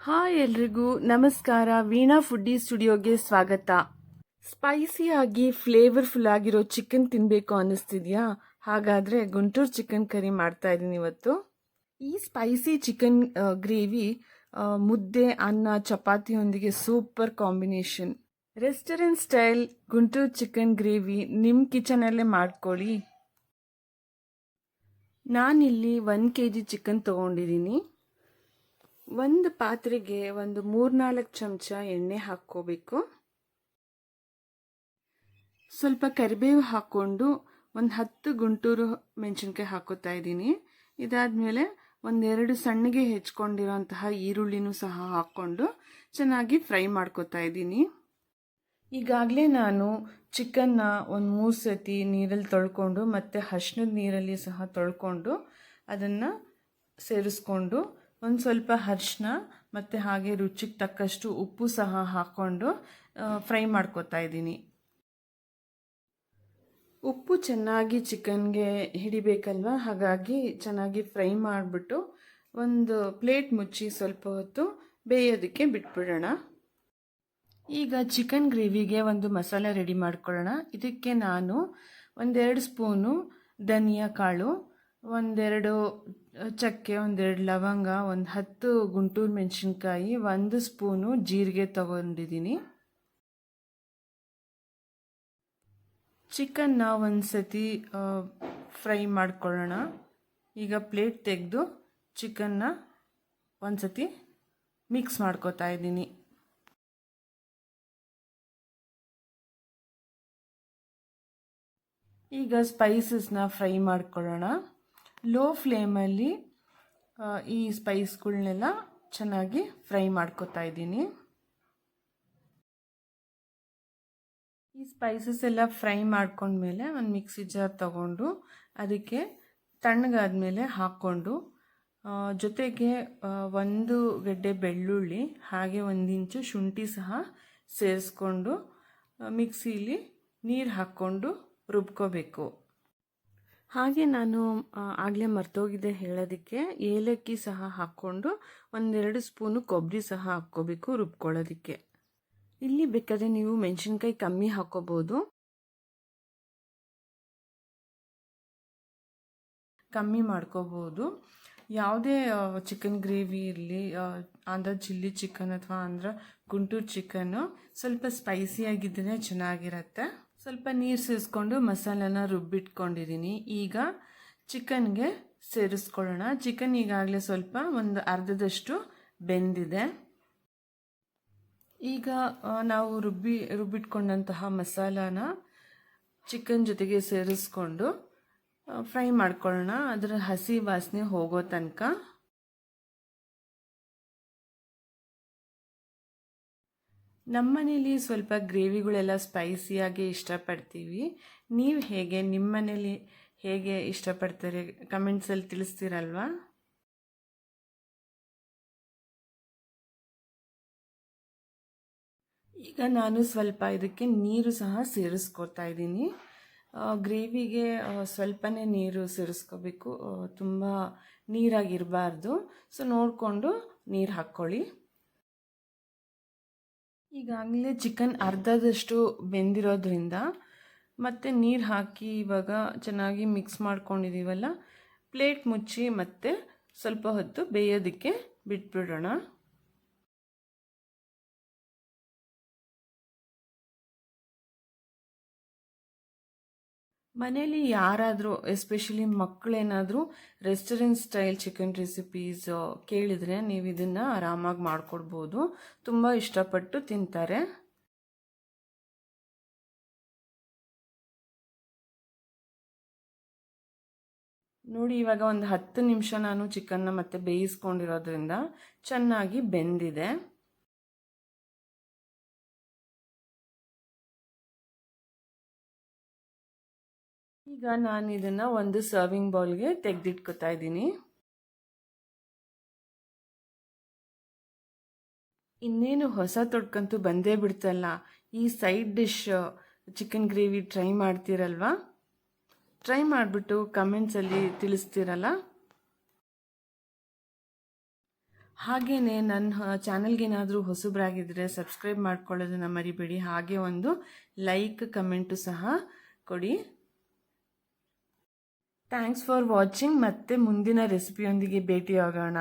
Hi ಎಲ್ರಿಗೂ ನಮಸ್ಕಾರ. Veena foodie ಸ್ಟುಡಿಯೋಗೆ ಸ್ವಾಗತ. ಸ್ಪೈಸಿಯಾಗಿ ಫ್ಲೇವರ್ಫುಲ್ ಆಗಿರೋ ಚಿಕನ್ ತಿನ್ನಬೇಕು ಅನ್ನಿಸ್ತಿದ್ಯಾ? ಹಾಗಾದರೆ ಗುಂಟೂರು ಚಿಕನ್ ಕರಿ ಮಾಡ್ತಾ ಇದ್ದೀನಿ ಇವತ್ತು. ಈ ಸ್ಪೈಸಿ ಚಿಕನ್ ಗ್ರೇವಿ ಮುದ್ದೆ, ಅನ್ನ, ಚಪಾತಿಯೊಂದಿಗೆ super combination. Restaurant style Guntur chicken gravy ನಿಮ್ಮ ಕಿಚನಲ್ಲೇ ಮಾಡ್ಕೊಳ್ಳಿ. ನಾನಿಲ್ಲಿ 1 kg ಚಿಕನ್ ತೊಗೊಂಡಿದ್ದೀನಿ. ಒಂದು ಪಾತ್ರೆಗೆ ಒಂದು 3-4 ಚಮಚ ಎಣ್ಣೆ ಹಾಕ್ಕೋಬೇಕು. ಸ್ವಲ್ಪ ಕರಿಬೇವು ಹಾಕ್ಕೊಂಡು ಒಂದು 10 ಗುಂಟೂರು ಮೆಣಸಿನ್ಕಾಯಿ ಹಾಕೋತಾ ಇದ್ದೀನಿ. ಇದಾದಮೇಲೆ 1-2 ಸಣ್ಣಗೆ ಹೆಚ್ಕೊಂಡಿರೋಂತಹ ಈರುಳ್ಳಿನೂ ಸಹ ಹಾಕ್ಕೊಂಡು ಚೆನ್ನಾಗಿ ಫ್ರೈ ಮಾಡ್ಕೋತಾ ಇದ್ದೀನಿ. ಈಗಾಗಲೇ ನಾನು ಚಿಕನ್ನ ಒಂದು 3 ಸತಿ ನೀರಲ್ಲಿ ತೊಳ್ಕೊಂಡು ಮತ್ತು ಅರಿಶಿಣದ ನೀರಲ್ಲಿ ಸಹ ತೊಳ್ಕೊಂಡು ಅದನ್ನು ಸೇರಿಸ್ಕೊಂಡು ಒಂದು ಸ್ವಲ್ಪ ಅರಿಶಿನ ಮತ್ತು ಹಾಗೆ ರುಚಿಗೆ ತಕ್ಕಷ್ಟು ಉಪ್ಪು ಸಹ ಹಾಕ್ಕೊಂಡು ಫ್ರೈ ಮಾಡ್ಕೋತಾ ಇದ್ದೀನಿ. ಉಪ್ಪು ಚೆನ್ನಾಗಿ ಚಿಕನ್ಗೆ ಹಿಡಿಬೇಕಲ್ವ, ಹಾಗಾಗಿ ಚೆನ್ನಾಗಿ ಫ್ರೈ ಮಾಡಿಬಿಟ್ಟು ಒಂದು ಪ್ಲೇಟ್ ಮುಚ್ಚಿ ಸ್ವಲ್ಪ ಹೊತ್ತು ಬೇಯೋದಕ್ಕೆ ಬಿಟ್ಬಿಡೋಣ. ಈಗ ಚಿಕನ್ ಗ್ರೇವಿಗೆ ಒಂದು ಮಸಾಲೆ ರೆಡಿ ಮಾಡ್ಕೊಳ್ಳೋಣ. ಇದಕ್ಕೆ ನಾನು 1-2 ಸ್ಪೂನು ಧನಿಯಾ ಕಾಳು, 1-2 ಚಕ್ಕೆ, 1-2 ಲವಂಗ, 10 ಗುಂಟೂರು ಮೆಣಸಿನ್ಕಾಯಿ, 1 ಸ್ಪೂನು ಜೀರಿಗೆ ತಗೊಂಡಿದ್ದೀನಿ. ಚಿಕನ್ನ ಒಂದು ಸತಿ ಫ್ರೈ ಮಾಡ್ಕೊಳ್ಳೋಣ. ಈಗ ಪ್ಲೇಟ್ ತೆಗೆದು ಚಿಕನ್ನ ಒಂದು ಸತಿ ಮಿಕ್ಸ್ ಮಾಡ್ಕೋತಾ ಇದ್ದೀನಿ. ಈಗ ಸ್ಪೈಸಸ್ನ ಫ್ರೈ ಮಾಡ್ಕೊಳ್ಳೋಣ. ಲೋ ಫ್ಲೇಮಲ್ಲಿ ಈ ಸ್ಪೈಸ್ಗಳನ್ನೆಲ್ಲ ಚೆನ್ನಾಗಿ ಫ್ರೈ ಮಾಡ್ಕೋತಾ ಇದ್ದೀನಿ. ಈ ಸ್ಪೈಸಸ್ ಎಲ್ಲ ಫ್ರೈ ಮಾಡ್ಕೊಂಡ್ಮೇಲೆ ಒಂದು ಮಿಕ್ಸಿ ಜಾರ್ ತಗೊಂಡು ಅದಕ್ಕೆ ತಣ್ಣಗಾದ್ಮೇಲೆ ಹಾಕ್ಕೊಂಡು ಜೊತೆಗೆ 1 ಗೆಡ್ಡೆ ಬೆಳ್ಳುಳ್ಳಿ ಹಾಗೆ 1 ಇಂಚು ಶುಂಠಿ ಸಹ ಸೇರಿಸ್ಕೊಂಡು ಮಿಕ್ಸಿಲಿ ನೀರು ಹಾಕ್ಕೊಂಡು ರುಬ್ಕೋಬೇಕು. ಹಾಗೆ ನಾನು ಆಗಲೇ ಮರ್ತೋಗಿದ್ದೆ ಹೇಳೋದಕ್ಕೆ, ಏಲಕ್ಕಿ ಸಹ ಹಾಕ್ಕೊಂಡು 1-2 ಸ್ಪೂನು ಕೊಬ್ಬರಿ ಸಹ ಹಾಕ್ಕೋಬೇಕು ರುಬ್ಕೊಳ್ಳೋದಕ್ಕೆ. ಇಲ್ಲಿ ಬೇಕಾದರೆ ನೀವು ಮೆಣಸಿನ್ಕಾಯಿ ಕಮ್ಮಿ ಹಾಕ್ಕೋಬೋದು. ಕಮ್ಮಿ ಮಾಡ್ಕೋಬೋದು. ಯಾವುದೇ ಚಿಕನ್ ಗ್ರೇವಿ ಇರಲಿ, ಆಂಧ್ರ ಚಿಲ್ಲಿ ಚಿಕನ್ ಅಥವಾ ಆಂಧ್ರ ಗುಂಟೂರು ಚಿಕನ್ನು ಸ್ವಲ್ಪ ಸ್ಪೈಸಿಯಾಗಿದ್ದರೆ ಚೆನ್ನಾಗಿರುತ್ತೆ. ಸ್ವಲ್ಪ ನೀರು ಸೇರಿಸ್ಕೊಂಡು ಮಸಾಲನ ರುಬ್ಬಿಟ್ಕೊಂಡಿದ್ದೀನಿ. ಈಗ ಚಿಕನ್ಗೆ ಸೇರಿಸ್ಕೊಳ್ಳೋಣ. ಚಿಕನ್ ಈಗಾಗಲೇ ಸ್ವಲ್ಪ ಒಂದು ಅರ್ಧದಷ್ಟು ಬೆಂದಿದೆ. ಈಗ ನಾವು ರುಬ್ಬಿಟ್ಕೊಂಡಂತಹ ಮಸಾಲಾನ ಚಿಕನ್ ಜೊತೆಗೆ ಸೇರಿಸ್ಕೊಂಡು ಫ್ರೈ ಮಾಡ್ಕೊಳ್ಳೋಣ, ಅದರ ಹಸಿ ವಾಸನೆ ಹೋಗೋ ತನಕ. ನಮ್ಮನೇಲಿ ಸ್ವಲ್ಪ ಗ್ರೇವಿಗಳೆಲ್ಲ ಸ್ಪೈಸಿಯಾಗಿ ಇಷ್ಟಪಡ್ತೀವಿ. ನೀವು ಹೇಗೆ, ನಿಮ್ಮ ಮನೇಲಿ ಹೇಗೆ ಇಷ್ಟಪಡ್ತಾರೆ ಕಮೆಂಟ್ಸಲ್ಲಿ ತಿಳಿಸ್ತೀರಲ್ವಾ? ಈಗ ನಾನು ಸ್ವಲ್ಪ ಇದಕ್ಕೆ ನೀರು ಸಹ ಸೇರಿಸ್ಕೊತಾ ಇದ್ದೀನಿ. ಗ್ರೇವಿಗೆ ಸ್ವಲ್ಪನೇ ನೀರು ಸೇರಿಸ್ಕೋಬೇಕು, ತುಂಬ ನೀರಾಗಿರಬಾರ್ದು. ಸೊ ನೋಡಿಕೊಂಡು ನೀರು ಹಾಕ್ಕೊಳ್ಳಿ. ಈಗಾಗಲೇ ಚಿಕನ್ ಅರ್ಧದಷ್ಟು ಬೆಂದಿರೋದ್ರಿಂದ ಮತ್ತೆ ನೀರು ಹಾಕಿ ಇವಾಗ ಚೆನ್ನಾಗಿ ಮಿಕ್ಸ್ ಮಾಡ್ಕೊಂಡಿದ್ದೀವಲ್ಲ, ಪ್ಲೇಟ್ ಮುಚ್ಚಿ ಮತ್ತೆ ಸ್ವಲ್ಪ ಹೊತ್ತು ಬೇಯೋದಕ್ಕೆ ಬಿಟ್ಬಿಡೋಣ. ಮನೇಲಿ ಯಾರಾದರೂ ಎಸ್ಪೆಷಲಿ ಮಕ್ಕಳೇನಾದರೂ ರೆಸ್ಟೋರೆಂಟ್ ಸ್ಟೈಲ್ ಚಿಕನ್ ರೆಸಿಪೀಸ್ ಕೇಳಿದರೆ ನೀವು ಇದನ್ನು ಆರಾಮಾಗಿ ಮಾಡಿಕೊಡ್ಬೋದು. ತುಂಬ ಇಷ್ಟಪಟ್ಟು ತಿಂತಾರೆ. ನೋಡಿ, ಇವಾಗ ಒಂದು 10 ನಿಮಿಷ ನಾನು ಚಿಕನ್ನ ಮತ್ತೆ ಬೇಯಿಸ್ಕೊಂಡಿರೋದ್ರಿಂದ ಚೆನ್ನಾಗಿ ಬೆಂದಿದೆ. ಈಗ ನಾನು ಇದನ್ನು ಒಂದು ಸರ್ವಿಂಗ್ ಬೌಲ್ಗೆ ತೆಗೆದಿಟ್ಕೊತಾ ಇದ್ದೀನಿ. ಇನ್ನೇನು ಹೊಸ ತೊಡ್ಕಂತೂ ಬಂದೇ ಬಿಡ್ತಲ್ಲ. ಈ side dish chicken gravy try ಮಾಡ್ತೀರಲ್ವಾ? ಟ್ರೈ ಮಾಡಿಬಿಟ್ಟು ಕಮೆಂಟ್ಸಲ್ಲಿ ತಿಳಿಸ್ತೀರಲ್ಲ. ಹಾಗೆಯೇ ನನ್ನ ಚಾನಲ್ಗೆ ಏನಾದರೂ ಹೊಸಬರಾಗಿದ್ದರೆ ಸಬ್ಸ್ಕ್ರೈಬ್ ಮಾಡ್ಕೊಳ್ಳೋದನ್ನು ಮರಿಬೇಡಿ. ಹಾಗೆ ಒಂದು ಲೈಕ್ ಕಮೆಂಟು ಸಹ ಕೊಡಿ. Thanks for watching. ಮತ್ತೆ ಮುಂದಿನ ರೆಸಿಪಿಯೊಂದಿಗೆ ಭೇಟಿಯಾಗೋಣ.